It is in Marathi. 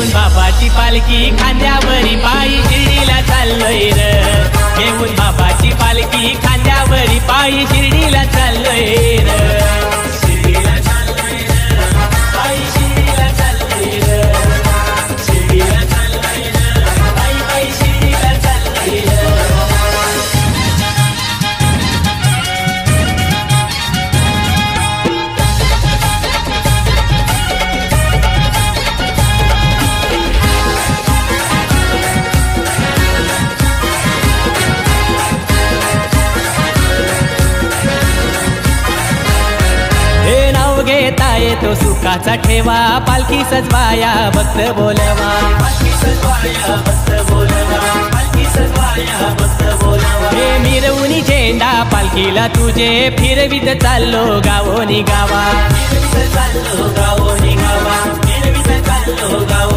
बाबाची पालखी खांद्यावरी पायी शिर्डीला चाललोय र, घेऊन बाबाची पालखी खांद्यावरी पायी शिर्डीला चाललोय र, शिर्डीला चाललोय र, पायी शिर्डीला चाललोय र, शिर्डीला चाललोय र, पायी पायी शिर्डीला चाललोय र। घेता येतो सुखाचा ठेवा, पालखी सजवाया भक्त बोलवा, पालखी सजवाया भक्त बोलवा, पालखी सजवाया भक्त बोलवा। हे मिरवणी झेंडा पालखीला तुझे फिरवीत चाललो गावोनी गावा, फिरवीत चाललो गावोनी गावा, फिरवीत चाललो गावोनी